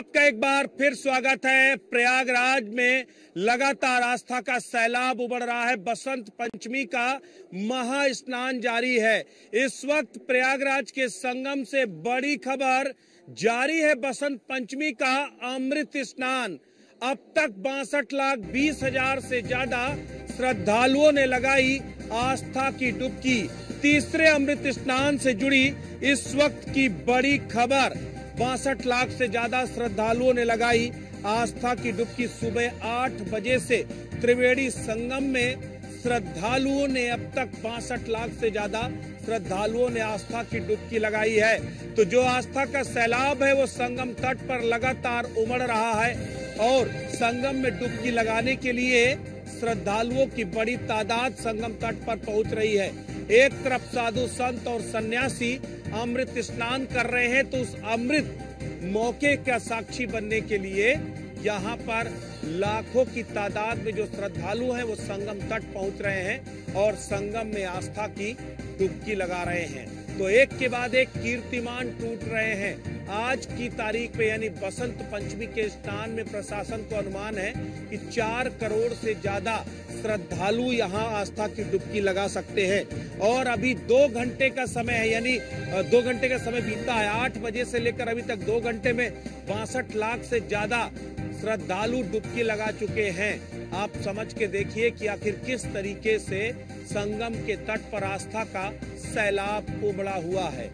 आपका एक बार फिर स्वागत है। प्रयागराज में लगातार आस्था का सैलाब उमड़ रहा है। बसंत पंचमी का महा स्नान जारी है। इस वक्त प्रयागराज के संगम से बड़ी खबर जारी है। बसंत पंचमी का अमृत स्नान। अब तक 62,20,000 से ज्यादा श्रद्धालुओं ने लगाई आस्था की डुबकी। तीसरे अमृत स्नान से जुड़ी इस वक्त की बड़ी खबर। 62 लाख से ज्यादा श्रद्धालुओं ने लगाई आस्था की डुबकी। सुबह 8 बजे से त्रिवेणी संगम में श्रद्धालुओं ने अब तक 62 लाख से ज्यादा श्रद्धालुओं ने आस्था की डुबकी लगाई है। तो जो आस्था का सैलाब है वो संगम तट पर लगातार उमड़ रहा है और संगम में डुबकी लगाने के लिए श्रद्धालुओं की बड़ी तादाद संगम तट पर पहुंच रही है। एक तरफ साधु संत और सन्यासी अमृत स्नान कर रहे हैं, तो उस अमृत मौके का साक्षी बनने के लिए यहाँ पर लाखों की तादाद में जो श्रद्धालु हैं वो संगम तट पहुंच रहे हैं और संगम में आस्था की डुबकी लगा रहे हैं। तो एक के बाद एक कीर्तिमान टूट रहे हैं। आज की तारीख पे यानी बसंत पंचमी के स्नान में प्रशासन को अनुमान है कि 4 करोड़ से ज्यादा श्रद्धालु यहाँ आस्था की डुबकी लगा सकते हैं। और अभी 2 घंटे का समय है, यानी 2 घंटे का समय बीता है। 8 बजे से लेकर अभी तक 2 घंटे में 62 लाख से ज्यादा श्रद्धालु डुबकी लगा चुके हैं। आप समझ के देखिए कि आखिर किस तरीके से संगम के तट पर आस्था का सैलाब उमड़ा हुआ है।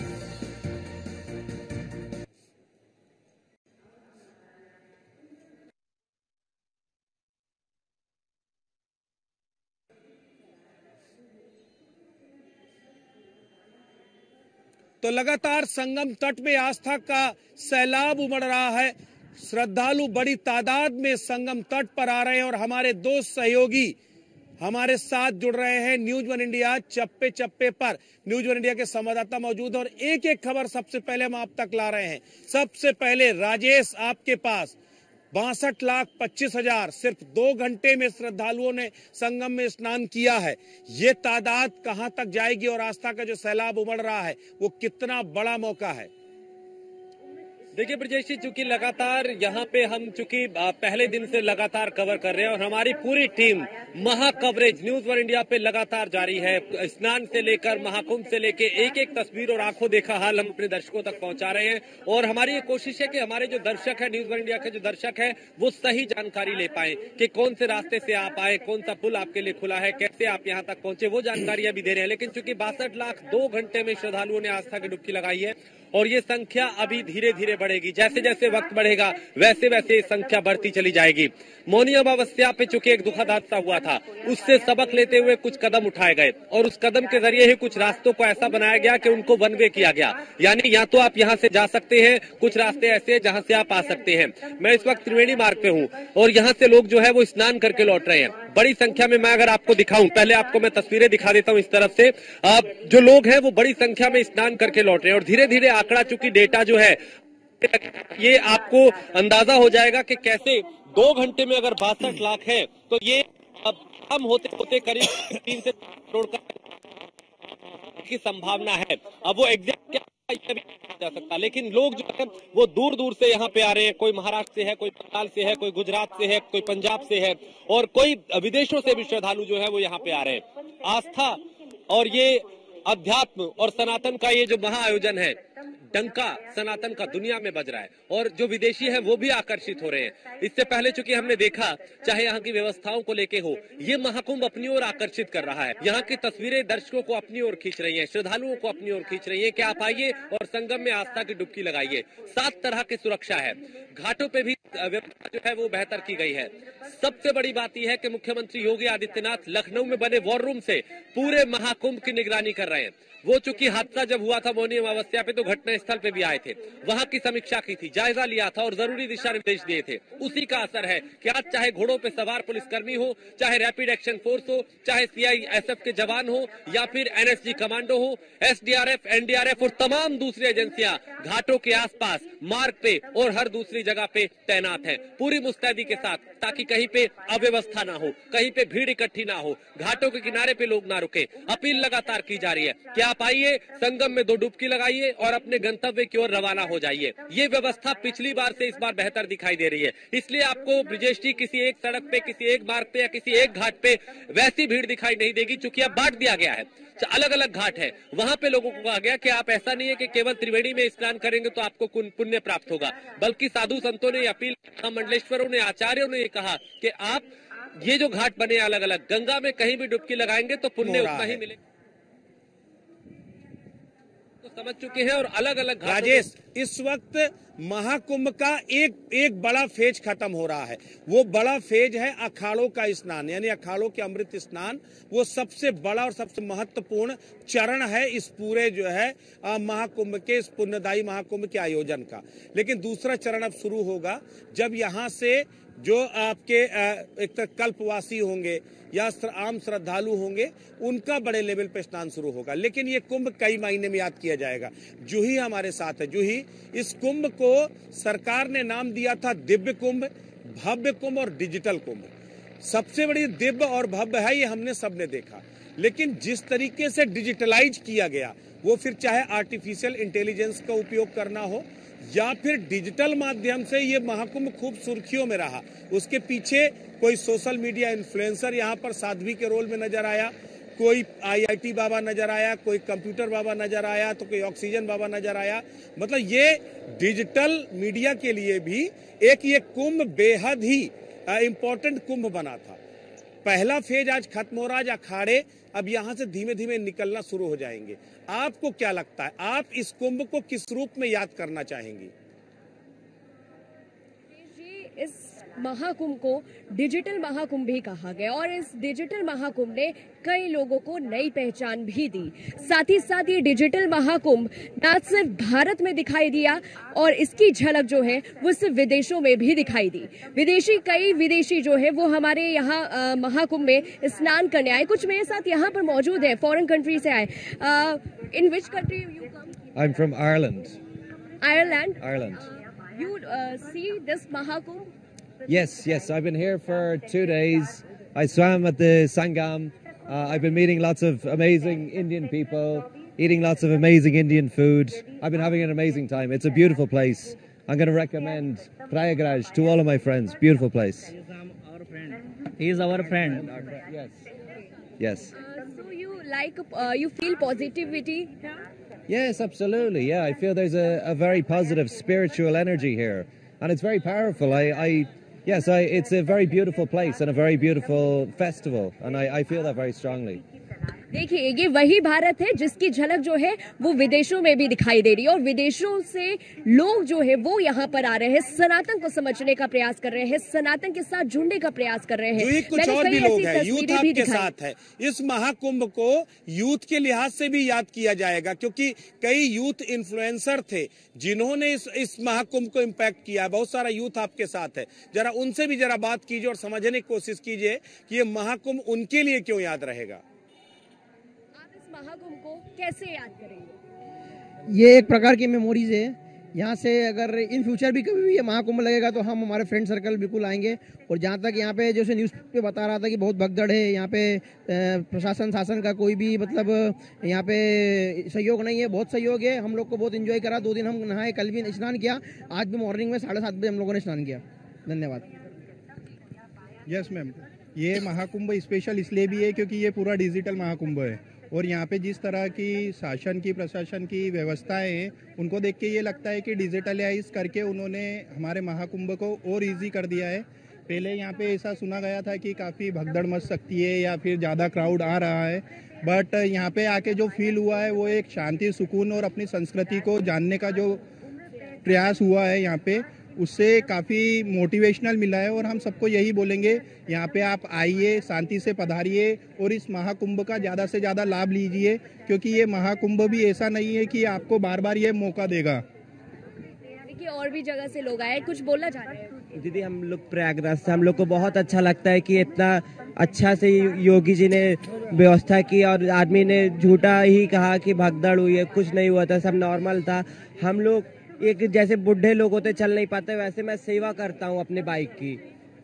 तो लगातार संगम तट में आस्था का सैलाब उमड़ रहा है। श्रद्धालु बड़ी तादाद में संगम तट पर आ रहे हैं और हमारे 2 सहयोगी हमारे साथ जुड़ रहे हैं। न्यूज वन इंडिया चप्पे चप्पे पर न्यूज वन इंडिया के संवाददाता मौजूद हैं और एक एक खबर सबसे पहले हम आप तक ला रहे हैं। सबसे पहले राजेश, आपके पास 62,25,000 सिर्फ 2 घंटे में श्रद्धालुओं ने संगम में स्नान किया है। ये तादाद कहां तक जाएगी और आस्था का जो सैलाब उमड़ रहा है वो कितना बड़ा मौका है? देखिए ब्रजेश जी, चूंकि लगातार यहाँ पे हम चूंकि पहले दिन से लगातार कवर कर रहे हैं और हमारी पूरी टीम महा कवरेज न्यूज वन इंडिया पे लगातार जारी है। स्नान से लेकर महाकुंभ से लेकर एक एक तस्वीर और आंखों देखा हाल हम अपने दर्शकों तक पहुंचा रहे हैं। और हमारी ये कोशिश है कि हमारे जो दर्शक है, न्यूज वन इंडिया के जो दर्शक है, वो सही जानकारी ले पाए कि कौन से रास्ते से आप आए, कौन सा पुल आपके लिए खुला है, कैसे आप यहाँ तक पहुंचे, वो जानकारी अभी दे रहे हैं। लेकिन चूंकि 62 लाख 2 घंटे में श्रद्धालुओं ने आस्था की डुबकी लगाई है और ये संख्या अभी धीरे धीरे बढ़ेगी। जैसे जैसे वक्त बढ़ेगा वैसे वैसे संख्या बढ़ती चली जाएगी। मौनी अमावस्या पे चूंकि एक दुखद हादसा हुआ था, उससे सबक लेते हुए कुछ कदम उठाए गए और उस कदम के जरिए ही कुछ रास्तों को ऐसा बनाया गया कि उनको वन वे किया गया। यानी या तो आप यहाँ से जा सकते हैं, कुछ रास्ते ऐसे जहाँ से आप आ सकते हैं। मैं इस वक्त त्रिवेणी मार्ग पे हूँ और यहाँ से लोग जो है वो स्नान करके लौट रहे हैं बड़ी संख्या में। मैं अगर आपको दिखाऊं, पहले आपको मैं तस्वीरें दिखा देता हूँ। इस तरफ से जो लोग हैं वो बड़ी संख्या में स्नान करके लौट रहे हैं और धीरे धीरे आंकड़ा, चूंकि डेटा जो है ये आपको अंदाजा हो जाएगा कि कैसे 2 घंटे में अगर 62 लाख है तो ये अब कम होते होते करीब 3 से 4 करोड़ की संभावना है। अब वो एग्जैक्ट क्या ये भी जा सकता, लेकिन लोग जो है वो दूर दूर से यहाँ पे आ रहे हैं। कोई महाराष्ट्र से है, कोई बंगाल से है, कोई गुजरात से है, कोई पंजाब से है और कोई विदेशों से भी श्रद्धालु जो है वो यहाँ पे आ रहे हैं। आस्था और ये अध्यात्म और सनातन का ये जो महा आयोजन है, डंका सनातन का दुनिया में बज रहा है और जो विदेशी हैं वो भी आकर्षित हो रहे हैं। इससे पहले चूंकि हमने देखा, चाहे यहाँ की व्यवस्थाओं को लेके हो, ये महाकुंभ अपनी ओर आकर्षित कर रहा है। यहाँ की तस्वीरें दर्शकों को अपनी ओर खींच रही हैं, श्रद्धालुओं को अपनी ओर खींच रही हैं कि आप आइए और संगम में आस्था की डुबकी लगाइए। 7 तरह की सुरक्षा है, घाटों पे भी व्यवस्था जो है वो बेहतर की गई है। सबसे बड़ी बात यह है कि मुख्यमंत्री योगी आदित्यनाथ लखनऊ में बने वॉर रूम से पूरे महाकुंभ की निगरानी कर रहे हैं। वो चूंकि हादसा जब हुआ था मौनी अमावस्या पे तो घटना स्थल पे भी आए थे, वहां की समीक्षा की थी, जायजा लिया था और जरूरी दिशा निर्देश दिए थे। उसी का असर है कि आज चाहे घोड़ों पे सवार पुलिसकर्मी हो, चाहे रैपिड एक्शन फोर्स हो, चाहे सीआईएसएफ के जवान हो या फिर एनएसजी कमांडो हो, एसडीआरएफ, एनडीआरएफ और तमाम दूसरी एजेंसियां घाटों के आसपास, मार्ग पे और हर दूसरी जगह पे तैनात है पूरी मुस्तैदी के साथ, ताकि कहीं पे अव्यवस्था ना हो, कहीं पे भीड़ इकट्ठी ना हो, घाटों के किनारे पे लोग ना रुके। अपील लगातार की जा रही है कि आप आप आइए, संगम में 2 डुबकी लगाइए और अपने गंतव्य की ओर रवाना हो जाइए। ये व्यवस्था पिछली बार से इस बार बेहतर दिखाई दे रही है, इसलिए आपको ब्रिजेश जी किसी एक सड़क पे, किसी एक मार्ग पे या किसी एक घाट पे वैसी भीड़ दिखाई नहीं देगी, चूंकि अब बांट दिया गया है, अलग अलग घाट है। वहां पे लोगों को कहा गया कि आप ऐसा नहीं है कि केवल त्रिवेणी में स्नान करेंगे तो आपको पुण्य प्राप्त होगा, बल्कि साधु संतों ने अपील, मंडलेश्वरों ने, आचार्यों ने कहा कि आप ये जो घाट बने अलग अलग, गंगा में कहीं भी डुबकी लगाएंगे तो पुण्य उतना ही मिलेगा। तो समझ चुके हैं और अलग अलग घाट। राजेश, इस वक्त महाकुंभ का एक बड़ा फेज खत्म हो रहा है। वो बड़ा फेज है अखाड़ों का स्नान, यानी अखाड़ों के अमृत स्नान। वो सबसे बड़ा और सबसे महत्वपूर्ण चरण है इस पूरे जो है महाकुंभ के, इस पुण्यदायी महाकुंभ के आयोजन का। लेकिन दूसरा चरण अब शुरू होगा जब यहां से जो आपके एक तरह कल्पवासी होंगे या आम श्रद्धालु होंगे, उनका बड़े लेवल पे स्नान शुरू होगा। लेकिन ये कुंभ कई महीने में याद किया जाएगा। जूही हमारे साथ है। जूही, इस कुंभ को सरकार ने नाम दिया था दिव्य कुंभ, भव्य कुंभ और डिजिटल कुंभ। सबसे बड़ी दिव्य और भव्य है, ये हमने सबने देखा। लेकिन जिस तरीके से डिजिटलाइज किया गया, वो फिर चाहे आर्टिफिशियल इंटेलिजेंस का उपयोग करना हो या फिर डिजिटल माध्यम से, ये महाकुंभ खूब सुर्खियों में रहा। उसके पीछे कोई सोशल मीडिया इन्फ्लुएंसर यहाँ पर साध्वी के रोल में नजर आया, कोई IIT बाबा नजर आया, कोई कंप्यूटर बाबा नजर आया, तो कोई ऑक्सीजन बाबा नजर आया। मतलब ये डिजिटल मीडिया के लिए भी ये कुंभ बेहद ही इंपॉर्टेंट कुंभ बना था। पहला फेज आज खत्म हो रहा है, अखाड़े अब यहां से धीमे धीमे निकलना शुरू हो जाएंगे। आपको क्या लगता है, आप इस कुंभ को किस रूप में याद करना चाहेंगी? इस महाकुंभ को डिजिटल महाकुंभ भी कहा गया और इस डिजिटल महाकुंभ ने कई लोगों को नई पहचान भी दी। साथ ही साथ ये डिजिटल महाकुंभ न सिर्फ भारत में दिखाई दिया और इसकी झलक जो है वो सिर्फ विदेशों में भी दिखाई दी। कई विदेशी जो है वो हमारे यहाँ महाकुंभ में स्नान करने आए। कुछ मेरे साथ यहाँ पर मौजूद है, फॉरेन कंट्री से आए। In which country you come? I am from Ireland. Ireland. You see this Mahakumbh? Yes. I've been here for 2 days. I swam at the Sangam. I've been meeting lots of amazing Indian people, eating lots of amazing Indian food. I've been having an amazing time. It's a beautiful place. I'm going to recommend Prayagraj to all of my friends. Beautiful place. He is our friend. Yes. So you feel positivity here? Yes, absolutely. Yeah, I feel there's a very positive spiritual energy here, and it's very powerful. It's a very beautiful place and a very beautiful festival, and I feel that very strongly. देखिए, ये वही भारत है जिसकी झलक जो है वो विदेशों में भी दिखाई दे रही है और विदेशों से लोग जो है वो यहाँ पर आ रहे हैं, सनातन को समझने का प्रयास कर रहे हैं, सनातन के साथ जुड़ने का प्रयास कर रहे हैं। कुछ और भी लोग हैं, यूथ आपके साथ है। इस महाकुंभ को यूथ के लिहाज से भी याद किया जाएगा, क्योंकि कई यूथ इन्फ्लुएंसर थे जिन्होंने इस महाकुंभ को इम्पैक्ट किया। बहुत सारा यूथ आपके साथ है, जरा उनसे भी जरा बात कीजिए और समझने की कोशिश कीजिए कि ये महाकुंभ उनके लिए क्यों याद रहेगा। महाकुंभ को कैसे याद करेंगे? ये एक प्रकार की मेमोरीज है। यहाँ से अगर इन फ्यूचर भी कभी भी ये महाकुंभ लगेगा तो हम हमारे फ्रेंड सर्कल बिल्कुल आएंगे। और जहाँ तक यहाँ पे जैसे न्यूज़ पे बता रहा था कि बहुत भगदड़ है यहाँ पे, प्रशासन शासन का कोई भी मतलब यहाँ पे सहयोग नहीं है। बहुत सहयोग है, हम लोग को बहुत एंजॉय करा। 2 दिन हम नहाए, कल भी स्नान किया, आज भी मॉर्निंग में 7:30 बजे हम लोगों ने स्नान किया। धन्यवाद। यस मैम, ये महाकुंभ स्पेशल इसलिए भी है क्योंकि ये पूरा डिजिटल महाकुंभ है और यहाँ पे जिस तरह की शासन की, प्रशासन की व्यवस्थाएं हैं, उनको देख के ये लगता है कि डिजिटलाइज करके उन्होंने हमारे महाकुंभ को और इजी कर दिया है। पहले यहाँ पे ऐसा सुना गया था कि काफ़ी भगदड़ मच सकती है या फिर ज़्यादा क्राउड आ रहा है, बट यहाँ पे आके जो फील हुआ है वो एक शांति, सुकून और अपनी संस्कृति को जानने का जो प्रयास हुआ है यहाँ पे, उससे काफ़ी मोटिवेशनल मिला है। और हम सबको यही बोलेंगे, यहाँ पे आप आइए, शांति से पधारिए और इस महाकुंभ का ज़्यादा से ज़्यादा लाभ लीजिए, क्योंकि ये महाकुंभ भी ऐसा नहीं है कि आपको बार बार ये मौका देगा। देखिए, और भी जगह से लोग आए, कुछ बोलना चाह रहे हैं? दीदी, हम लोग प्रयागराज से, हम लोग को बहुत अच्छा लगता है कि इतना अच्छा से योगी जी ने व्यवस्था की और आदमी ने झूठा ही कहा कि भगदड़ हुई है, कुछ नहीं हुआ था, सब नॉर्मल था। हम लोग एक जैसे बूढ़े लोग होते चल नहीं पाते, वैसे मैं सेवा करता हूँ अपने बाइक की।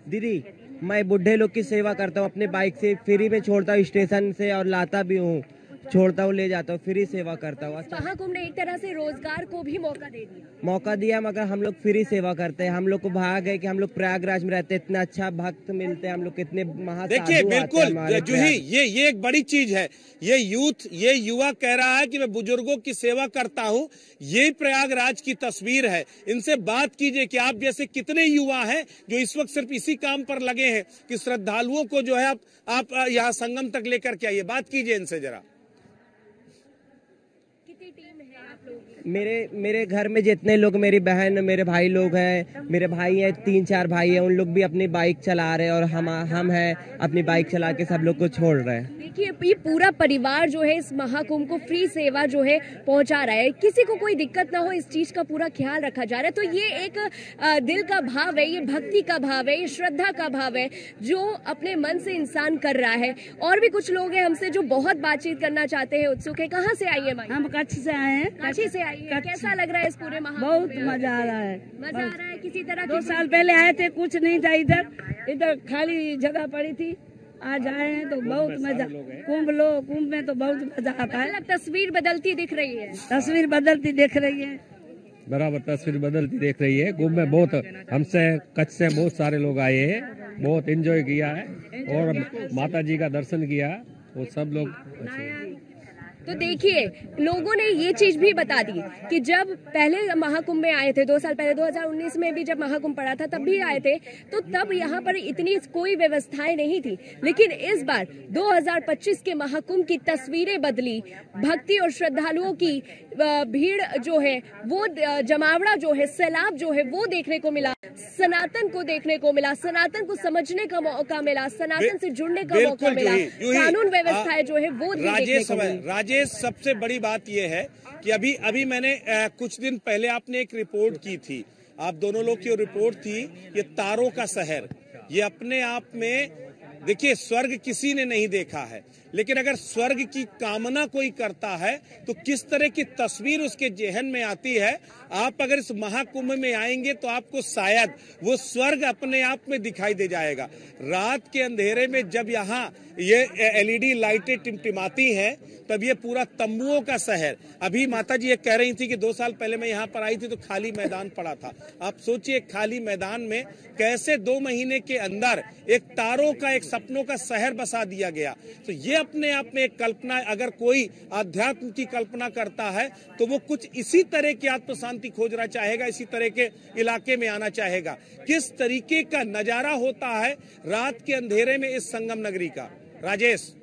दीदी, मैं बूढ़े लोग की सेवा करता हूँ अपने बाइक से, फ्री में छोड़ता हूँ स्टेशन से और लाता भी हूँ। छोड़ता हूँ, ले जाता हूँ, फ्री सेवा करता हूँ। महाकुंभ ने एक तरह से रोजगार को भी मौका दिया, मगर हम लोग फ्री सेवा करते हैं। हम लोग को भाग है कि हम लोग प्रयागराज में रहते हैं, इतना अच्छा भक्त मिलते हैं, हम लोग कितने देखिए बिल्कुल जूही, ये एक बड़ी चीज है। ये युवा कह रहा है कि मैं बुजुर्गों की सेवा करता हूँ। ये प्रयागराज की तस्वीर है। इनसे बात कीजिए कि आप जैसे कितने युवा हैं जो इस वक्त सिर्फ इसी काम पर लगे हैं कि श्रद्धालुओं को जो है आप यहाँ संगम तक लेकर के आइए। बात कीजिए इनसे जरा। कितनी टीम है आप लोगों की? मेरे घर में जितने लोग, मेरी बहन, मेरे भाई लोग हैं, मेरे भाई हैं 3-4 भाई हैं, उन लोग भी अपनी बाइक चला रहे हैं और हम हैं अपनी बाइक चला के सब लोग को छोड़ रहे हैं। देखिए ये पूरा परिवार जो है इस महाकुंभ को फ्री सेवा जो है पहुंचा रहा है, किसी को कोई दिक्कत ना हो इस चीज का पूरा ख्याल रखा जा रहा है। तो ये एक दिल का भाव है, ये भक्ति का भाव है, ये श्रद्धा का भाव है जो अपने मन से इंसान कर रहा है। और भी कुछ लोग हैं हमसे जो बहुत बातचीत करना चाहते हैं, उत्सुक है। कहाँ से आई है भाई? हम कच्छ से आए हैं। काशी से आई है। कैसा लग रहा है इस पूरे महाकुंभ? बहुत मजा आ रहा है। मजा आ रहा है। किसी तरह 2 साल पहले आए थे, कुछ नहीं था इधर खाली जगह पड़ी थी। आज आए हैं तो बहुत मजा। कुंभ में तो बहुत मजा आता है। मतलब तस्वीर बदलती दिख रही है। तस्वीर बदलती दिख रही है, बराबर तस्वीर बदलती देख रही है। कुंभ में बहुत हमसे कच्छ से बहुत सारे लोग आए हैं, बहुत एंजॉय किया है और माता जी का दर्शन किया। वो सब लोग तो देखिए लोगों ने ये चीज भी बता दी कि जब पहले महाकुंभ में आए थे 2 साल पहले 2019 में भी जब महाकुंभ पड़ा था तब भी आए थे, तो तब यहाँ पर इतनी कोई व्यवस्थाएं नहीं थी। लेकिन इस बार 2025 के महाकुंभ की तस्वीरें बदली। भक्ति और श्रद्धालुओं की भीड़ जो है वो जमावड़ा जो है, सैलाब जो है वो देखने को मिला। सनातन को देखने को मिला, सनातन को समझने का मौका मिला, सनातन से जुड़ने का मौका मिला। कानून व्यवस्थाएं जो है वो देखने को मिली। राजेश, सबसे बड़ी बात यह है कि अभी मैंने कुछ दिन पहले आपने एक रिपोर्ट की थी, आप दोनों लोग की रिपोर्ट थी, ये तारों का शहर। ये अपने आप में देखिए स्वर्ग किसी ने नहीं देखा है, लेकिन अगर स्वर्ग की कामना कोई करता है तो किस तरह की तस्वीर उसके जेहन में आती है। आप अगर इस महाकुंभ में आएंगे तो आपको शायद वो स्वर्ग अपने आप में दिखाई दे जाएगा। रात के अंधेरे में जब यहाँ ये एलईडी लाइटें टिमटिमाती हैं तब ये पूरा तंबुओं का शहर। अभी माता जी ये कह रही थी कि 2 साल पहले मैं यहाँ पर आई थी तो खाली मैदान पड़ा था। आप सोचिए खाली मैदान में कैसे 2 महीने के अंदर एक तारों का, एक सपनों का शहर बसा दिया गया। तो ये अपने आप में एक कल्पना, अगर कोई आध्यात्म की कल्पना करता है तो वो कुछ इसी तरह की आत्म शांति खोजना चाहेगा, इसी तरह के इलाके में आना चाहेगा। किस तरीके का नजारा होता है रात के अंधेरे में इस संगम नगरी का। राजेश,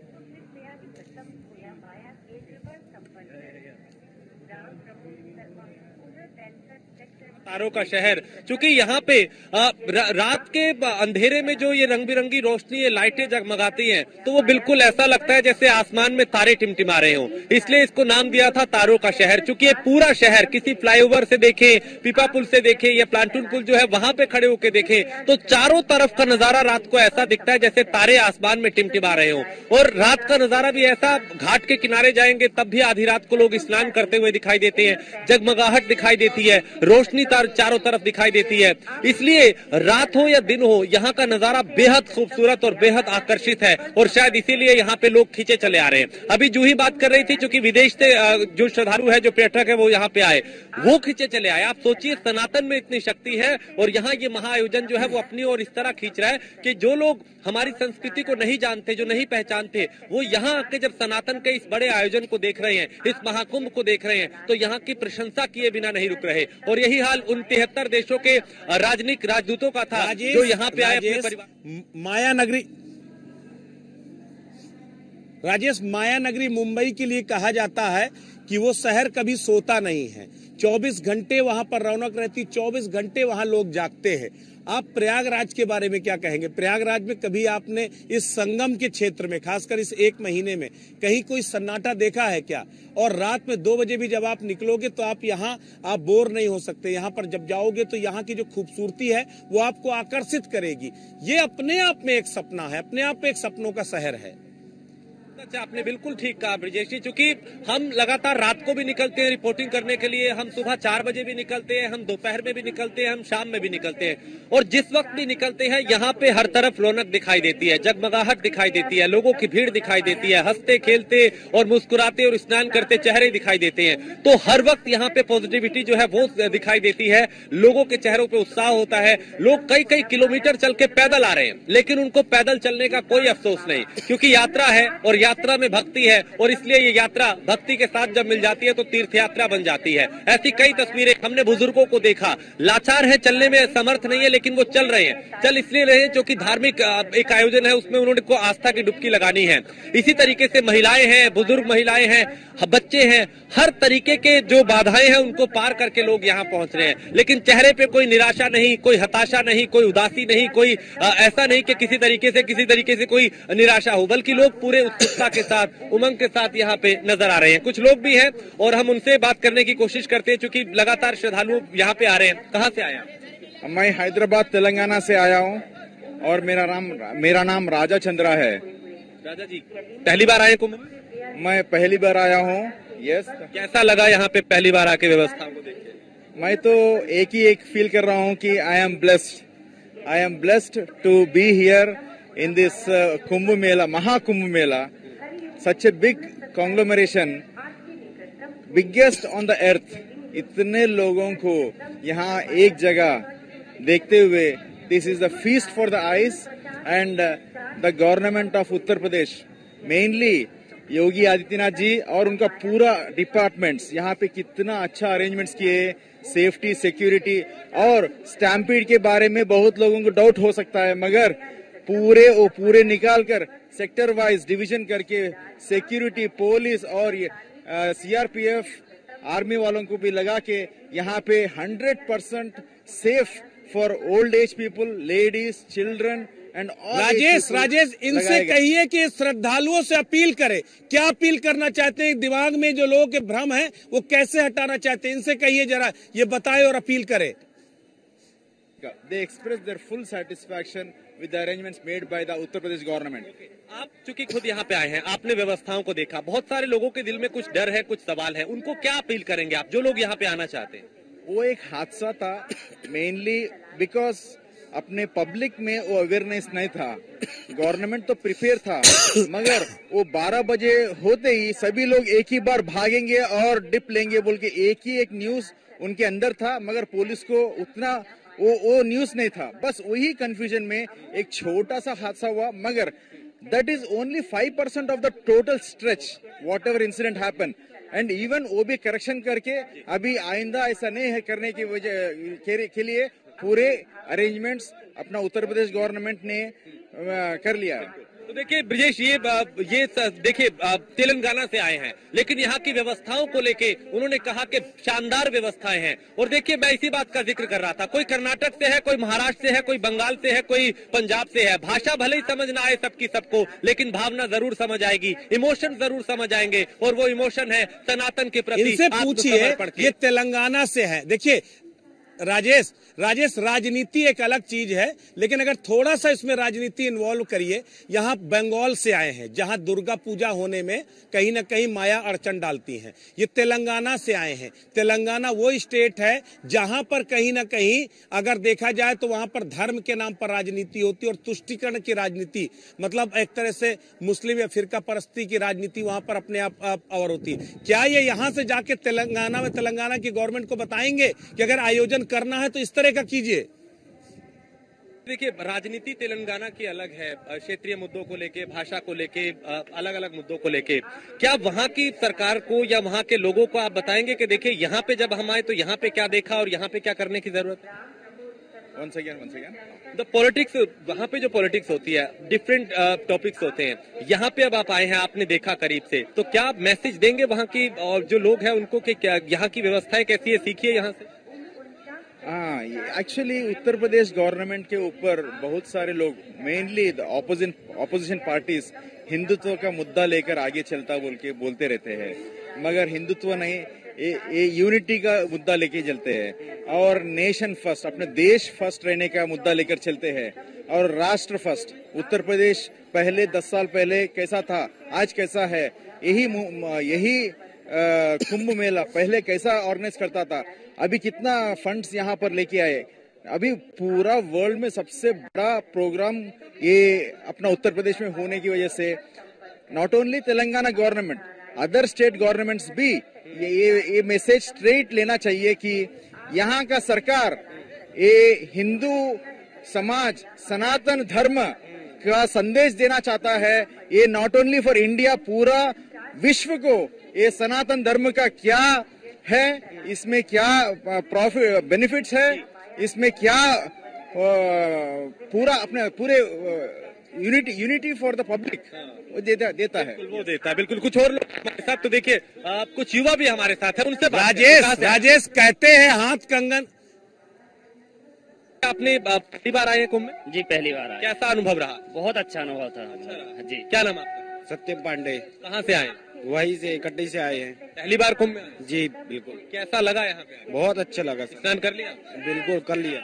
तारों का शहर, क्योंकि यहाँ पे रात के अंधेरे में जो ये रंग बिरंगी रोशनी, ये लाइटें जगमगाती हैं तो वो बिल्कुल ऐसा लगता है जैसे आसमान में तारे टिमटिमा रहे हों। इसलिए इसको नाम दिया था तारों का शहर। क्योंकि ये पूरा शहर किसी फ्लाईओवर से देखे, पीपा पुल से देखे या प्लांटून पुल जो है वहां पे खड़े होके देखे तो चारों तरफ का नजारा रात को ऐसा दिखता है जैसे तारे आसमान में टिमटिमा रहे हों। और रात का नजारा भी ऐसा, घाट के किनारे जाएंगे तब भी आधी रात को लोग स्नान करते हुए दिखाई देते हैं, जगमगाहट दिखाई देती है, रोशनी चारों तरफ दिखाई देती है। इसलिए रात हो या दिन हो यहाँ का नजारा बेहद खूबसूरत और बेहद आकर्षित है और शायद इसीलिए यहाँ पे लोग खींचे चले आ रहे हैं। अभी जूही बात कर रही थी, क्योंकि विदेश से जो श्रद्धालु है, जो पर्यटक है वो यहाँ पे आए, वो खींचे चले आए। आप सोचिए सनातन में इतनी शक्ति है और यहाँ ये महाआयोजन जो है वो अपनी ओर इस तरह खींच रहा है कि जो लोग हमारी संस्कृति को नहीं जानते, जो नहीं पहचानते, वो यहाँ आके जब सनातन के इस बड़े आयोजन को देख रहे हैं, इस महाकुंभ को देख रहे हैं तो यहाँ की प्रशंसा किए बिना नहीं रुक रहे। और यही हाल उन 73 देशों के राजनीतिक राजदूतों का था जो यहाँ पे आए अपने परिवार। माया नगरी, राजेश, माया नगरी मुंबई के लिए कहा जाता है कि वो शहर कभी सोता नहीं है। 24 घंटे वहां पर रौनक रहती, 24 घंटे वहां लोग जागते हैं। आप प्रयागराज के बारे में क्या कहेंगे? प्रयागराज में कभी आपने इस संगम के क्षेत्र में, खासकर इस 1 महीने में, कहीं कोई सन्नाटा देखा है क्या? और रात में 2 बजे भी जब आप निकलोगे तो आप बोर नहीं हो सकते। यहाँ पर जब जाओगे तो यहाँ की जो खूबसूरती है वो आपको आकर्षित करेगी। ये अपने आप में एक सपना है, अपने आप में एक सपनों का शहर है। अच्छा, आपने बिल्कुल ठीक कहा ब्रिजेश जी, चूंकि हम लगातार रात को भी निकलते हैं रिपोर्टिंग करने के लिए, हम सुबह 4 बजे भी निकलते हैं, हम दोपहर में भी निकलते हैं, हम शाम में भी निकलते हैं, और जिस वक्त भी निकलते हैं यहाँ पे हर तरफ रौनक दिखाई देती है, जगमगाहट दिखाई देती है, लोगों की भीड़ दिखाई देती है, हंसते खेलते और मुस्कुराते और स्नान करते चेहरे दिखाई देते हैं। तो हर वक्त यहाँ पे पॉजिटिविटी जो है वो दिखाई देती है, लोगों के चेहरों पे उत्साह होता है। लोग कई कई किलोमीटर चल के पैदल आ रहे हैं, लेकिन उनको पैदल चलने का कोई अफसोस नहीं, क्योंकि यात्रा है और यात्रा में भक्ति है, और इसलिए ये यात्रा भक्ति के साथ जब मिल जाती है तो तीर्थ यात्रा बन जाती है। ऐसी कई तस्वीरें हमने बुजुर्गों को देखा, लाचार है, चलने में समर्थ नहीं है, लेकिन वो चल रहे हैं। चल इसलिए रहे हैं क्योंकि धार्मिक एक आयोजन है, उसमें उन्होंने को आस्था की डुबकी लगानी है। इसी तरीके से महिलाएं हैं, बुजुर्ग महिलाएं हैं, बच्चे हैं, हर तरीके के जो बाधाएं हैं उनको पार करके लोग यहाँ पहुंच रहे हैं, लेकिन चेहरे पे कोई निराशा नहीं, कोई हताशा नहीं, कोई उदासी नहीं, कोई ऐसा नहीं कि किसी तरीके से कोई निराशा हो, बल्कि लोग पूरे उत्सुकता के साथ, उमंग के साथ यहाँ पे नजर आ रहे हैं। कुछ लोग भी हैं और हम उनसे बात करने की कोशिश करते हैं, क्योंकि लगातार श्रद्धालु यहाँ पे आ रहे हैं। कहाँ से आया? मैं हैदराबाद तेलंगाना से आया हूँ और मेरा नाम राजा चंद्रा है। राजा जी, पहली बार आए कुंभ? मैं पहली बार आया हूँ। यस। कैसा लगा यहाँ पे पहली बार आके व्यवस्थाओं को देख के? मैं तो एक फील कर रहा हूँ कि I am blessed to be here in this Kumbh Mela, Mahakumbh Mela, such a big conglomeration, biggest on the earth. इतने लोगों को यहाँ एक जगह देखते हुए, this is the feast for the eyes, and the government of Uttar Pradesh, mainly Yogi Adityanath ji और उनका पूरा डिपार्टमेंट्स यहाँ पे कितना अच्छा अरेंजमेंट्स किए, सेफ्टी, सिक्योरिटी, और स्टैम्पीड के बारे में बहुत लोगों को डाउट हो सकता है, मगर पूरे निकाल कर सेक्टर वाइज डिवीजन करके सिक्योरिटी, पुलिस और सीआरपीएफ आर्मी वालों को भी लगा के यहाँ पे 100% safe for old age people, ladies, children and all. Rajesh इनसे कहिए कि श्रद्धालुओं से अपील करें, क्या अपील करना चाहते हैं, दिमाग में जो लोगों के भ्रम है वो कैसे हटाना चाहते हैं, इनसे कहिए, जरा ये बताएं और अपील करें। They express their full satisfaction with the arrangements made by the Uttar Pradesh government. आप चूंकि खुद यहाँ पे आए हैं, आपने व्यवस्थाओं को देखा, बहुत सारे लोगों के दिल में कुछ डर है, कुछ सवाल है, उनको क्या अपील करेंगे आप, जो लोग यहाँ पे आना चाहते हैं? वो एक हादसा था, मेनली बिकॉज अपने पब्लिक में वो अवेयरनेस नहीं था। गवर्नमेंट तो प्रिपेयर था, मगर वो 12 बजे होते ही सभी लोग एक ही बार भागेंगे और डिप लेंगे बोल के एक न्यूज उनके अंदर था, मगर पुलिस को उतना वो न्यूज नहीं था। बस वही कंफ्यूजन में एक छोटा सा हादसा हुआ, मगर that is only 5% of the total stretch what ever incident happen, and even वो भी करेक्शन करके अभी आइंदा ऐसा नहीं है करने की वजह के लिए पूरे अरेंजमेंट्स अपना उत्तर प्रदेश गवर्नमेंट ने कर लिया है। तो देखिए ब्रिजेश, ये देखिए तेलंगाना से आए हैं, लेकिन यहाँ की व्यवस्थाओं को लेके उन्होंने कहा कि शानदार व्यवस्थाएं हैं। और देखिए, मैं इसी बात का जिक्र कर रहा था, कोई कर्नाटक से है, कोई महाराष्ट्र से है, कोई बंगाल से है, कोई पंजाब से है। भाषा भले ही समझ ना आए सबकी सबको, लेकिन भावना जरूर समझ आएगी, इमोशन जरूर समझ आएंगे, और वो इमोशन है सनातन के प्रति। इनसे पूछिए, ये तेलंगाना से है। देखिए राजेश, राजनीति एक अलग चीज है, लेकिन अगर थोड़ा सा इसमें राजनीति इन्वॉल्व करिए, यहाँ बंगाल से आए हैं, जहाँ दुर्गा पूजा होने में कहीं ना कहीं माया अड़चन डालती हैं। ये तेलंगाना से आए हैं। तेलंगाना वो स्टेट है जहां पर कहीं ना कहीं अगर देखा जाए तो वहां पर धर्म के नाम पर राजनीति होती है, और तुष्टीकरण की राजनीति, मतलब एक तरह से मुस्लिम या फिरका परस्ती की राजनीति वहां पर अपने आप और होती है। क्या ये यहाँ से जाके तेलंगाना की गवर्नमेंट को बताएंगे कि अगर आयोजन करना है तो इस तरह का कीजिए? देखिए, राजनीति तेलंगाना की अलग है, क्षेत्रीय मुद्दों को लेके, भाषा को लेके, अलग अलग मुद्दों को लेके। क्या वहाँ की सरकार को या वहाँ के लोगों को आप बताएंगे कि देखिए यहाँ पे जब हम आए तो यहाँ पे क्या देखा और यहाँ पे क्या करने की जरूरत है? Once again. द पॉलिटिक्स, वहाँ पे जो पॉलिटिक्स होती है, डिफरेंट टॉपिक्स होते हैं। यहाँ पे अब आप आए हैं, आपने देखा करीब से, तो क्या आप मैसेज देंगे वहाँ की और जो लोग हैं उनको कि क्या यहाँ की व्यवस्थाएं कैसी है, सीखिए यहाँ से? हाँ, एक्चुअली उत्तर प्रदेश गवर्नमेंट के ऊपर बहुत सारे लोग, mainly the opposition parties, Hindutva का मुद्दा लेकर आगे चलता बोलते रहते हैं, मगर हिंदुत्व नहीं, ये यूनिटी का मुद्दा लेके चलते हैं और नेशन फर्स्ट, अपने देश फर्स्ट रहने का मुद्दा लेकर चलते हैं और राष्ट्र फर्स्ट। उत्तर प्रदेश पहले 10 साल पहले कैसा था, आज कैसा है, यही कुंभ मेला पहले कैसा ऑर्गेनाइज करता था, अभी कितना फंड्स यहाँ पर लेके आए। अभी पूरा वर्ल्ड में सबसे बड़ा प्रोग्राम ये अपना उत्तर प्रदेश में होने की वजह से not only Telangana government, other state governments भी ये मैसेज स्ट्रेट लेना चाहिए कि यहाँ का सरकार ये हिंदू समाज सनातन धर्म का संदेश देना चाहता है। ये नॉट ओनली फॉर इंडिया, पूरा विश्व को ये सनातन धर्म का क्या है, इसमें क्या प्रॉफिट बेनिफिट्स है, इसमें क्या पूरा अपने पूरे यूनिटी फॉर द पब्लिक वो देता है, वो देता है। बिल्कुल, कुछ और लोग हमारे साथ, तो देखिए कुछ युवा भी हमारे साथ है, उनसे राजेश कहते हैं हाथ कंगन। आपने पहली बार आए हैं कुंभ में? जी पहली बार आए। कैसा अनुभव रहा? बहुत अच्छा अनुभव था। जी। क्या नाम आपका? सत्यम पांडे। कहाँ से आए? वहीं से कट्टी से आए हैं। पहली बार कुंभ में? जी बिल्कुल। कैसा लगा यहाँ पे? बहुत अच्छा लगा। स्नान कर लिया? बिल्कुल कर लिया।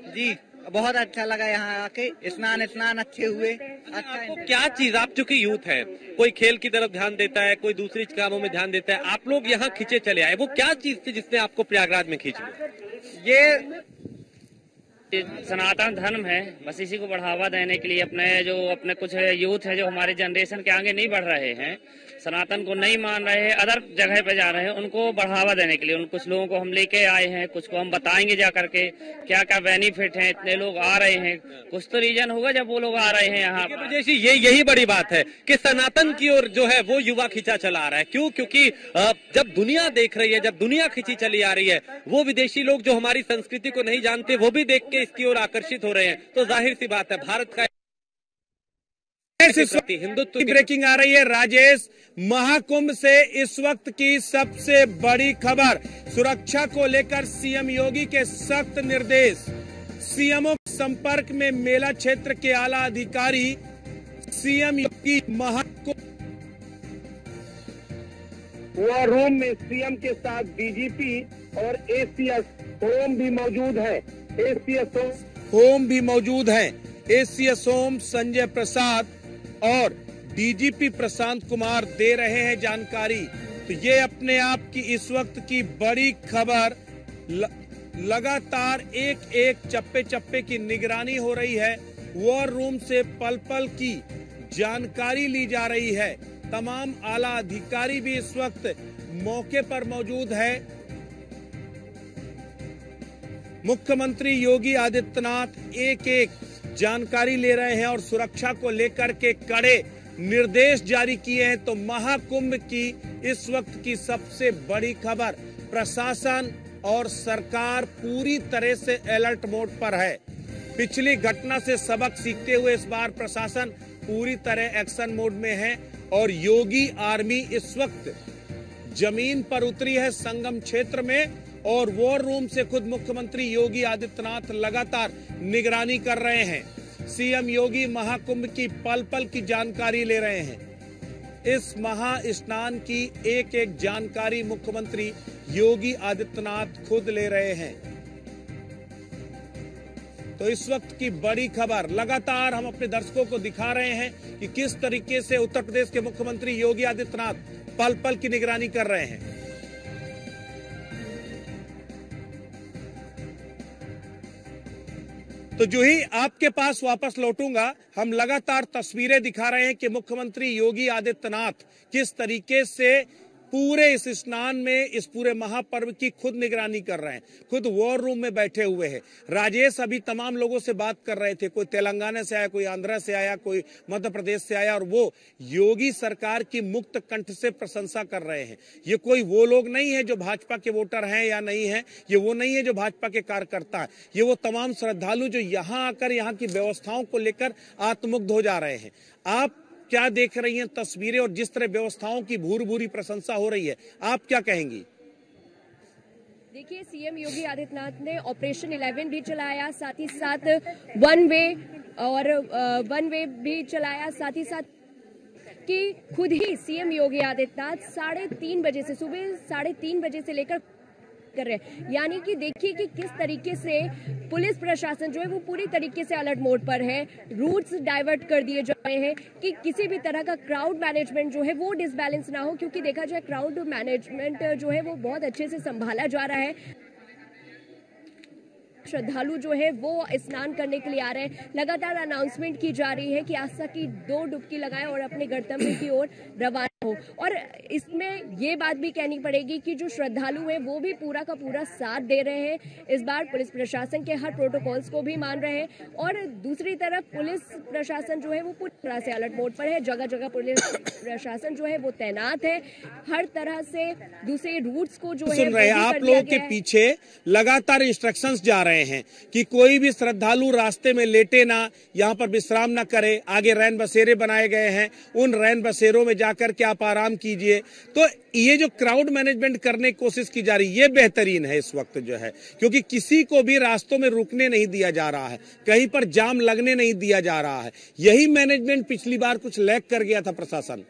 जी बहुत अच्छा लगा यहाँ आके, स्नान अच्छे हुए। आपको क्या चीज, आप चूंकि यूथ है, कोई खेल की तरफ ध्यान देता है, कोई दूसरी कामों में ध्यान देता है, आप लोग यहाँ खींचे चले आए, वो क्या चीज थी जिसने आपको प्रयागराज में खींच लिया? ये सनातन धर्म है, बस इसी को बढ़ावा देने के लिए अपने कुछ यूथ है जो हमारे जनरेशन के आगे नहीं बढ़ रहे हैं, सनातन को नहीं मान रहे हैं, अदर जगह पे जा रहे हैं, उनको बढ़ावा देने के लिए उन कुछ लोगों को हम लेके आए हैं। कुछ को हम बताएंगे जा करके क्या क्या बेनिफिट है, इतने लोग आ रहे हैं, कुछ तो रीजन होगा जब वो लोग आ रहे हैं यहाँ पर। जैसे यही बड़ी बात है कि सनातन की ओर जो है वो युवा खींचा चला आ रहा है। क्यों? क्योंकि जब दुनिया देख रही है, जब दुनिया खींची चली आ रही है, वो विदेशी लोग जो हमारी संस्कृति को नहीं जानते वो भी देख के इसकी ओर आकर्षित हो रहे हैं। तो जाहिर सी बात है भारत का हिंदुत्व की ब्रेकिंग आ रही है। राजेश, महाकुंभ से इस वक्त की सबसे बड़ी खबर, सुरक्षा को लेकर सीएम योगी के सख्त निर्देश। सीएमओ के संपर्क में मेला क्षेत्र के आला अधिकारी। सीएम योगी महाकुंभ वॉर रूम में सीएम के साथ डीजीपी और एसीएस होम भी मौजूद है। एसीएस होम भी मौजूद है। एसीएस होम संजय प्रसाद और डीजीपी प्रशांत कुमार दे रहे हैं जानकारी। तो ये अपने आप की इस वक्त की बड़ी खबर। लगातार एक चप्पे चप्पे की निगरानी हो रही है। वॉर रूम से पल पल की जानकारी ली जा रही है। तमाम आला अधिकारी भी इस वक्त मौके पर मौजूद है। मुख्यमंत्री योगी आदित्यनाथ एक जानकारी ले रहे हैं और सुरक्षा को लेकर के कड़े निर्देश जारी किए हैं। तो महाकुंभ की इस वक्त की सबसे बड़ी खबर, प्रशासन और सरकार पूरी तरह से अलर्ट मोड पर है। पिछली घटना से सबक सीखते हुए इस बार प्रशासन पूरी तरह एक्शन मोड में है और योगी आर्मी इस वक्त जमीन पर उतरी है संगम क्षेत्र में और वॉर रूम से खुद मुख्यमंत्री योगी आदित्यनाथ लगातार निगरानी कर रहे हैं। सीएम योगी महाकुंभ की पल पल की जानकारी ले रहे हैं। इस महा स्नान की एक जानकारी मुख्यमंत्री योगी आदित्यनाथ खुद ले रहे हैं। तो इस वक्त की बड़ी खबर, लगातार हम अपने दर्शकों को दिखा रहे हैं कि किस तरीके से उत्तर प्रदेश के मुख्यमंत्री योगी आदित्यनाथ पल पल की निगरानी कर रहे हैं। तो जो ही आपके पास वापस लौटूंगा, हम लगातार तस्वीरें दिखा रहे हैं कि मुख्यमंत्री योगी आदित्यनाथ किस तरीके से पूरे इस स्नान में, इस पूरे महापर्व की खुद निगरानी कर रहे हैं, खुद वॉर रूम में बैठे हुए हैं। राजेश अभी तमाम लोगों से बात कर रहे थे, कोई तेलंगाना से आया, कोई आंध्र से आया, कोई मध्य प्रदेश से आया और वो योगी सरकार की मुक्त कंठ से प्रशंसा कर रहे हैं। ये कोई वो लोग नहीं है जो भाजपा के वोटर हैं या नहीं है, ये वो नहीं है जो भाजपा के कार्यकर्ता है, ये वो तमाम श्रद्धालु जो यहाँ आकर यहाँ की व्यवस्थाओं को लेकर आत्ममुग्ध हो जा रहे हैं। आप क्या देख रही हैं तस्वीरें और जिस तरह व्यवस्थाओं की भूरी प्रशंसा हो रही है, आप क्या कहेंगी? देखिए, सीएम योगी आदित्यनाथ ने ऑपरेशन 11 भी चलाया, साथ ही साथ वन वे भी चलाया, साथ ही साथ जबकि खुद ही सीएम योगी आदित्यनाथ 3:30 बजे से सुबह 3:30 बजे से लेकर कर रहे हैं। यानी कि देखिए कि किस तरीके से पुलिस प्रशासन जो है वो पूरी तरीके से अलर्ट मोड पर है। रूट्स डाइवर्ट कर दिए जा रहे हैं कि किसी भी तरह का क्राउड मैनेजमेंट जो है वो डिसबैलेंस ना हो, क्योंकि देखा जाए क्राउड मैनेजमेंट जो है वो बहुत अच्छे से संभाला जा रहा है। श्रद्धालु जो है वो स्नान करने के लिए आ रहे हैं। लगातार अनाउंसमेंट की जा रही है कि आस्था की 2 डुबकी लगाएं और अपने गंतव्य की ओर रवाना हो। और इसमें ये बात भी कहनी पड़ेगी कि जो श्रद्धालु हैं वो भी पूरा का पूरा साथ दे रहे हैं। इस बार पुलिस प्रशासन के हर प्रोटोकॉल्स को भी मान रहे हैं और दूसरी तरफ पुलिस प्रशासन जो है वो पूरी तरह से अलर्ट मोड पर है। जगह जगह पुलिस प्रशासन जो है वो तैनात है। हर तरह से दूसरे रूट्स को जो है सुन रहे हैं आप लोगों के पीछे लगातार इंस्ट्रक्शंस जा रहे हैं कि कोई भी श्रद्धालु रास्ते में लेटे ना, यहाँ पर विश्राम ना करे। आगे रैन बसेरे बनाए गए हैं, उन रैन बसेरों में जाकर के आप आराम कीजिए। तो ये जो क्राउड मैनेजमेंट करने की कोशिश की जा रही है ये बेहतरीन है इस वक्त जो है, क्योंकि किसी को भी रास्तों में रुकने नहीं दिया जा रहा है, कहीं पर जाम लगने नहीं दिया जा रहा है। यही मैनेजमेंट पिछली बार कुछ लैग कर गया था प्रशासन।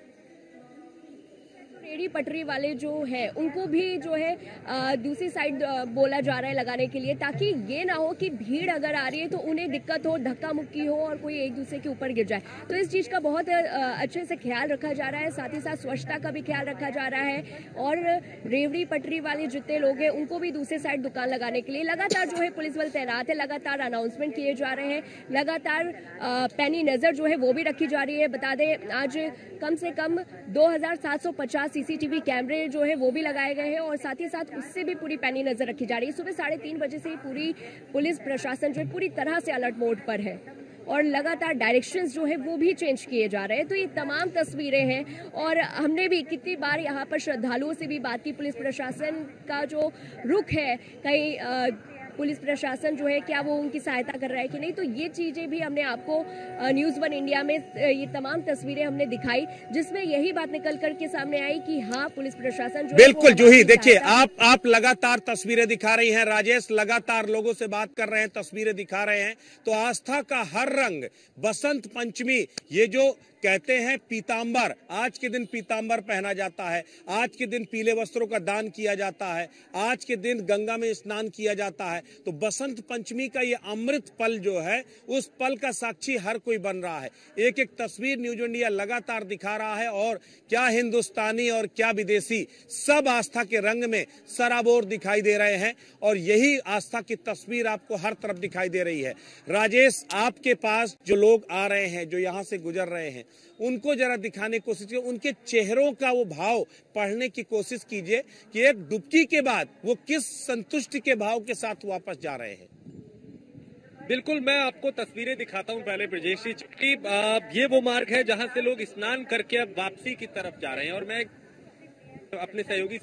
रेहड़ी पटरी वाले जो है उनको भी जो है दूसरी साइड बोला जा रहा है लगाने के लिए, ताकि ये ना हो कि भीड़ अगर आ रही है तो उन्हें दिक्कत हो, धक्का मुक्की हो और कोई एक दूसरे के ऊपर गिर जाए। तो इस चीज का बहुत अच्छे से ख्याल रखा जा रहा है। साथ ही साथ स्वच्छता का भी ख्याल रखा जा रहा है और रेवड़ी पटरी वाले जितने लोग हैं उनको भी दूसरी साइड दुकान लगाने के लिए लगातार जो है पुलिस बल तैनात है। लगातार अनाउंसमेंट किए जा रहे हैं, लगातार पैनी नजर जो है वो भी रखी जा रही है। बता दें आज कम से कम 2750 सीसीटीवी कैमरे जो है वो भी लगाए गए हैं और साथ ही साथ उससे भी पूरी पैनी नजर रखी जा रही है। सुबह 3:30 बजे से ही पूरी पुलिस प्रशासन जो है पूरी तरह से अलर्ट मोड पर है और लगातार डायरेक्शंस जो है वो भी चेंज किए जा रहे हैं। तो ये तमाम तस्वीरें हैं और हमने भी कितनी बार यहाँ पर श्रद्धालुओं से भी बात की। पुलिस प्रशासन का जो रुख है, कहीं पुलिस प्रशासन जो है क्या वो उनकी सहायता कर रहा है कि नहीं, तो ये चीजें भी हमने आपको न्यूज़ 1 इंडिया में ये तमाम तस्वीरें हमने दिखाई, जिसमें यही बात निकल कर के सामने आई कि हाँ पुलिस प्रशासन जो बिल्कुल जूही देखिए आप लगातार तस्वीरें दिखा रही हैं, राजेश लगातार लोगों से बात कर रहे हैं, तस्वीरें दिखा रहे हैं। तो आस्था का हर रंग, बसंत पंचमी, ये जो कहते हैं पीतांबर, आज के दिन पीतांबर पहना जाता है, आज के दिन पीले वस्त्रों का दान किया जाता है, आज के दिन गंगा में स्नान किया जाता है। तो बसंत पंचमी का ये अमृत पल जो है उस पल का साक्षी हर कोई बन रहा है। एक एक तस्वीर न्यूज इंडिया लगातार दिखा रहा है और क्या हिंदुस्तानी और क्या विदेशी सब आस्था के रंग में सराबोर दिखाई दे रहे हैं और यही आस्था की तस्वीर आपको हर तरफ दिखाई दे रही है। राजेश, आपके पास जो लोग आ रहे हैं, जो यहाँ से गुजर रहे हैं, उनको जरा दिखाने की कोशिश कीजिए, उनके चेहरों का वो भाव पढ़ने की कोशिश कीजिए कि एक डुबकी के बाद वो किस संतुष्टि के भाव के साथ वापस जा रहे हैं। बिल्कुल, मैं आपको तस्वीरें दिखाता हूं पहले ब्रजेश जी, कि ये वो मार्ग है जहां से लोग स्नान करके अब वापसी की तरफ जा रहे हैं और मैं अपने सहयोगी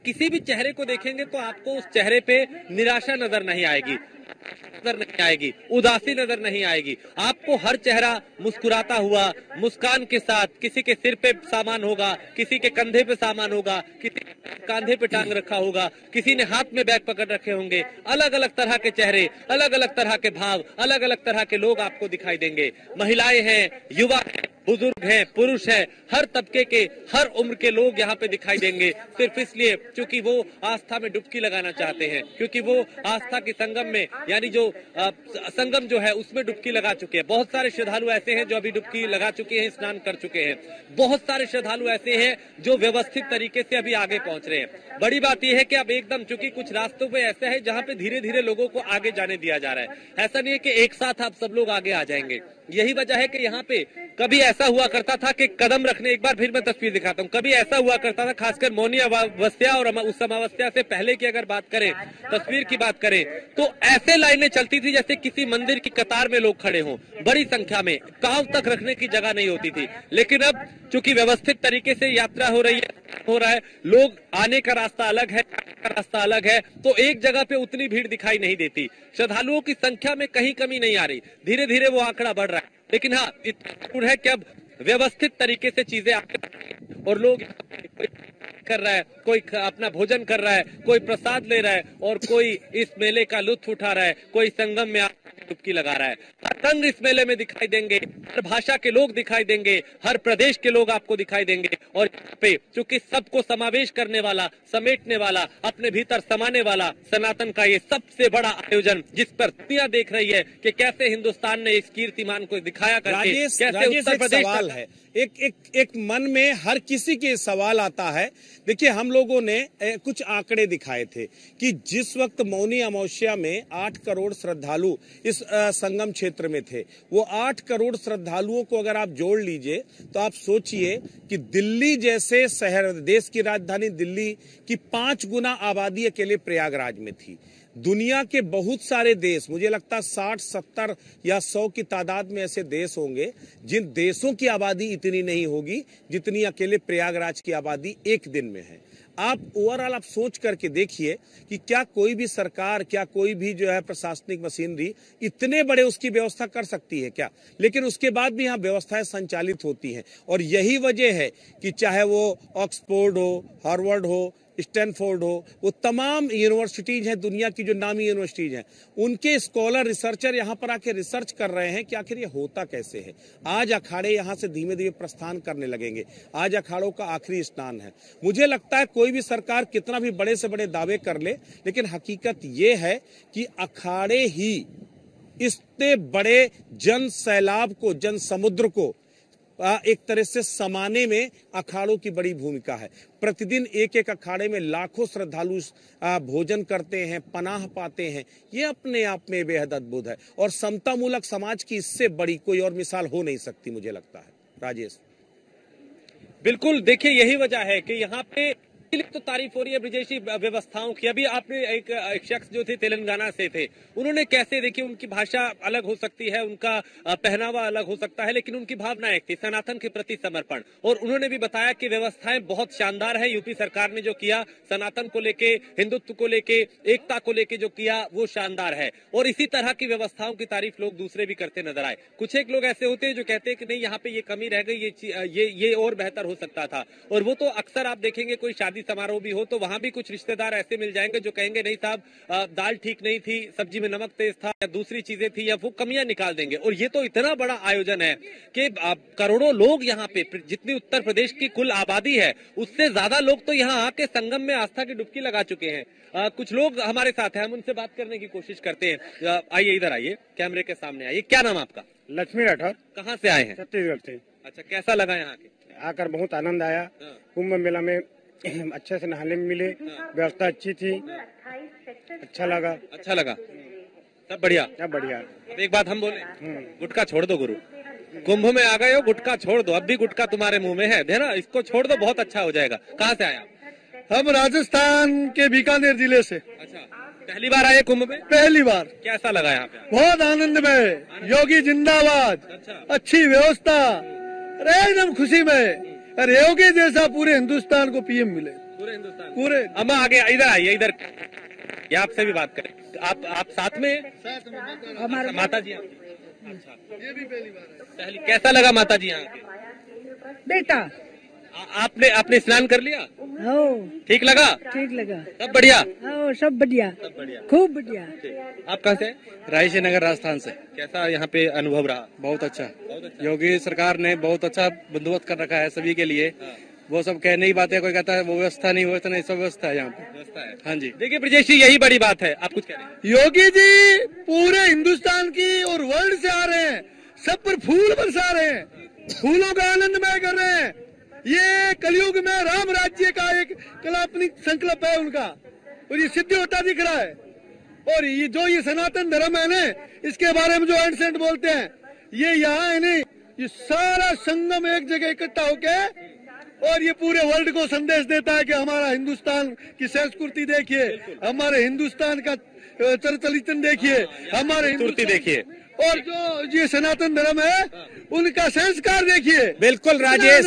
किसी भी चेहरे को देखेंगे तो आपको उस चेहरे पे निराशा नजर नहीं आएगी, उदासी नजर नहीं आएगी। आपको हर चेहरा मुस्कुराता हुआ, मुस्कान के साथ, किसी के सिर पे सामान होगा, किसी के कंधे पे सामान होगा, किसी कांधे पे टांग रखा होगा, किसी ने हाथ में बैग पकड़ रखे होंगे। अलग अलग तरह के चेहरे, अलग अलग तरह के भाव, अलग अलग तरह के लोग आपको दिखाई देंगे। महिलाएं हैं, युवा हैं, बुजुर्ग हैं, पुरुष हैं, हर तबके के, हर उम्र के लोग यहाँ पे दिखाई देंगे, सिर्फ इसलिए क्योंकि वो आस्था में डुबकी लगाना चाहते हैं, क्योंकि वो आस्था के संगम में, यानी जो संगम जो है उसमें डुबकी लगा चुके हैं। बहुत सारे श्रद्धालु ऐसे हैं जो अभी डुबकी लगा चुके हैं, स्नान कर चुके हैं। बहुत सारे श्रद्धालु ऐसे हैं जो व्यवस्थित तरीके से अभी आगे पहुंच रहे हैं। बड़ी बात यह है कि अब एकदम, चूंकि कुछ रास्तों पे ऐसा है जहाँ पे धीरे धीरे लोगों को आगे जाने दिया जा रहा है। ऐसा नहीं है कि एक साथ आप सब लोग आगे आ जाएंगे। यही वजह है कि यहाँ पे कभी ऐसा हुआ करता था कि कदम रखने, एक बार फिर मैं तस्वीर दिखाता हूँ, कभी ऐसा हुआ करता था, खासकर मौनी अमावस्या और उस अमावस्या से पहले की अगर बात करें, तस्वीर की बात करें, तो ऐसे लाइनें चलती थी जैसे किसी मंदिर की कतार में लोग खड़े हों, बड़ी संख्या में, पांव तक रखने की जगह नहीं होती थी। लेकिन अब चूंकि व्यवस्थित तरीके से यात्रा हो रहा है, लोग आने का रास्ता अलग है, रास्ता अलग है, तो एक जगह पे उतनी भीड़ दिखाई नहीं देती। श्रद्धालुओं की संख्या में कहीं कमी नहीं आ रही, धीरे धीरे वो आंकड़ा बढ़ रहा है। लेकिन हाँ, इतना जरूर है कि अब व्यवस्थित तरीके से चीजें आगे और लोग कर रहा है, कोई अपना भोजन कर रहा है, कोई प्रसाद ले रहा है और कोई इस मेले का लुत्फ उठा रहा है, कोई संगम में डुबकी लगा रहा है। हर रंग इस मेले में दिखाई देंगे, हर भाषा के लोग दिखाई देंगे, हर प्रदेश के लोग आपको दिखाई देंगे। और यहाँ पे चूंकि सबको समावेश करने वाला, समेटने वाला, अपने भीतर समाने वाला सनातन का ये सबसे बड़ा आयोजन, जिस पर दुनिया देख रही है कि कैसे हिंदुस्तान ने इस कीर्तिमान को दिखाया करके कैसे उत्तर प्रदेश सवाल है। एक मन में हर किसी के सवाल आता है। देखिए, हम लोगों ने कुछ आंकड़े दिखाए थे कि जिस वक्त मौनी अमावस्या में 8 करोड़ श्रद्धालु इस संगम क्षेत्र में थे, वो 8 करोड़ श्रद्धालुओं को अगर आप जोड़ लीजिए तो आप सोचिए कि दिल्ली जैसे शहर, देश की राजधानी दिल्ली की 5 गुना आबादी अकेले प्रयागराज में थी। दुनिया के बहुत सारे देश, मुझे लगता है 60, 70 या 100 की तादाद में ऐसे देश होंगे जिन देशों की आबादी इतनी नहीं होगी जितनी अकेले प्रयागराज की आबादी एक दिन में है। आप ओवरऑल आप सोच करके देखिए कि क्या कोई भी सरकार, क्या कोई भी जो है प्रशासनिक मशीनरी इतने बड़े उसकी व्यवस्था कर सकती है क्या? लेकिन उसके बाद भी यहाँ व्यवस्थाएं संचालित होती हैं। और यही वजह है कि चाहे वो ऑक्सफोर्ड हो, हार्वर्ड हो, स्टैनफोर्ड हो, वो तमाम यूनिवर्सिटीज हैं, दुनिया की जो नामी यूनिवर्सिटीज हैं, उनके स्कॉलर, रिसर्चर यहाँ पर आके रिसर्च कर रहे हैं कि आखिर ये होता कैसे है। आज अखाड़े यहाँ से धीमे धीमे प्रस्थान करने लगेंगे। आज अखाड़ों का आखिरी स्नान है। मुझे लगता है कोई भी सरकार कितना भी बड़े से बड़े दावे कर ले, लेकिन हकीकत ये है कि अखाड़े ही इतने बड़े जन सैलाब को, जन समुद्र को एक तरह से समाने में अखाड़ों की बड़ी भूमिका है। प्रतिदिन एक एक अखाड़े में लाखों श्रद्धालु भोजन करते हैं, पनाह पाते हैं। ये अपने आप में बेहद अद्भुत है और समतामूलक समाज की इससे बड़ी कोई और मिसाल हो नहीं सकती, मुझे लगता है। राजेश, बिल्कुल, देखिए यही वजह है कि यहाँ पे तो तारीफ हो रही है ब्रिजेश जी व्यवस्थाओं की। अभी आपने एक शख्स जो थे तेलंगाना से थे, उन्होंने कैसे, देखिए उनकी भाषा अलग हो सकती है, उनका पहनावा अलग हो सकता है, लेकिन उनकी भावना एक थी, सनातन के प्रति समर्पण। और उन्होंने भी बताया कि व्यवस्थाएं बहुत शानदार है। यूपी सरकार ने जो किया सनातन को लेके, हिंदुत्व को लेके, एकता को लेके जो किया वो शानदार है। और इसी तरह की व्यवस्थाओं की तारीफ लोग दूसरे भी करते नजर आए। कुछ एक लोग ऐसे होते हैं जो कहते हैं कि नहीं, यहाँ पे ये कमी रह गई, ये और बेहतर हो सकता था। और वो तो अक्सर आप देखेंगे कोई शादी समारोह भी हो तो वहां भी कुछ रिश्तेदार ऐसे मिल जाएंगे जो कहेंगे नहीं साहब, दाल ठीक नहीं थी, सब्जी में नमक तेज था, या दूसरी चीजें थी, या वो कमियां निकाल देंगे। और ये तो इतना बड़ा आयोजन है कि करोड़ों लोग यहाँ पे, जितनी उत्तर प्रदेश की कुल आबादी है उससे ज्यादा लोग तो यहाँ आके संगम में आस्था की डुबकी लगा चुके हैं। कुछ लोग हमारे साथ हैं, हम उनसे बात करने की कोशिश करते हैं। आइए, इधर आइए, कैमरे के सामने आइए। क्या नाम आपका? लक्ष्मी राठौर। कहाँ से आए हैं? छत्तीसगढ़ से। अच्छा, कैसा लगा यहाँ के? आकर बहुत आनंद आया। कुंभ मेला में अच्छे से नहाने में मिले, व्यवस्था अच्छी थी, अच्छा लगा। अच्छा लगा, सब बढ़िया, सब बढ़िया। एक बात हम बोले, गुटखा छोड़ दो गुरु, कुंभ में आ गए हो, गुटखा छोड़ दो। अब भी गुटखा तुम्हारे मुंह में है ना, इसको छोड़ दो, बहुत अच्छा हो जाएगा। कहाँ से आया? हम राजस्थान के बीकानेर जिले से। अच्छा, पहली बार आए कुंभ में? पहली बार। कैसा लगा यहाँ पे? बहुत आनंदमय, योगी जिंदाबाद। अच्छा, अच्छी व्यवस्था, एकदम खुशी में। और योगी जैसा पूरे हिंदुस्तान को पीएम मिले, पूरे हिंदुस्तान पूरे। अम्मा आगे, इधर आइए, इधर, ये आपसे भी बात करें। आप साथ में? हमारे माता जी। अच्छा, ये भी पहली बार है। पहली, कैसा लगा माता जी यहाँ के? बेटा, आपने स्नान कर लिया? हो, ठीक लगा? ठीक लगा, सब बढ़िया? हो, सब बढ़िया, सब बढ़िया, खूब बढ़िया। आप कहाँ से? रायसी नगर राजस्थान से। कैसा यहाँ पे अनुभव रहा? बहुत अच्छा। योगी सरकार ने बहुत अच्छा बंदोबस्त कर रखा है सभी के लिए। वो सब कहने की बात है, कोई कहता है वो व्यवस्था नहीं, व्यवस्था नहीं, सब व्यवस्था है यहाँ पे। व्यवस्था है, हाँ जी। देखिए ब्रिजेश जी, यही बड़ी बात है। आप कुछ कह रहे हैं? योगी जी पूरे हिंदुस्तान की और वर्ल्ड से आ रहे हैं, सब पर फूल बरसा रहे हैं, फूलों का आनंदमय कर रहे हैं। ये कलयुग में राम राज्य का एक कल्पनिक संकल्प है उनका, और ये सिद्ध होता दिख रहा है। और ये जो ये सनातन धर्म है ना, इसके बारे में जो एंसेंट बोलते हैं, ये यहाँ है नहीं, ये सारा संगम एक जगह इकट्ठा होके और ये पूरे वर्ल्ड को संदेश देता है कि हमारा हिंदुस्तान की संस्कृति देखिए, हमारे हिंदुस्तान का चरित्र देखिए, हमारे हिंदुस्तान देखिए, और जो ये सनातन धर्म है उनका संस्कार देखिए। बिल्कुल राजेश।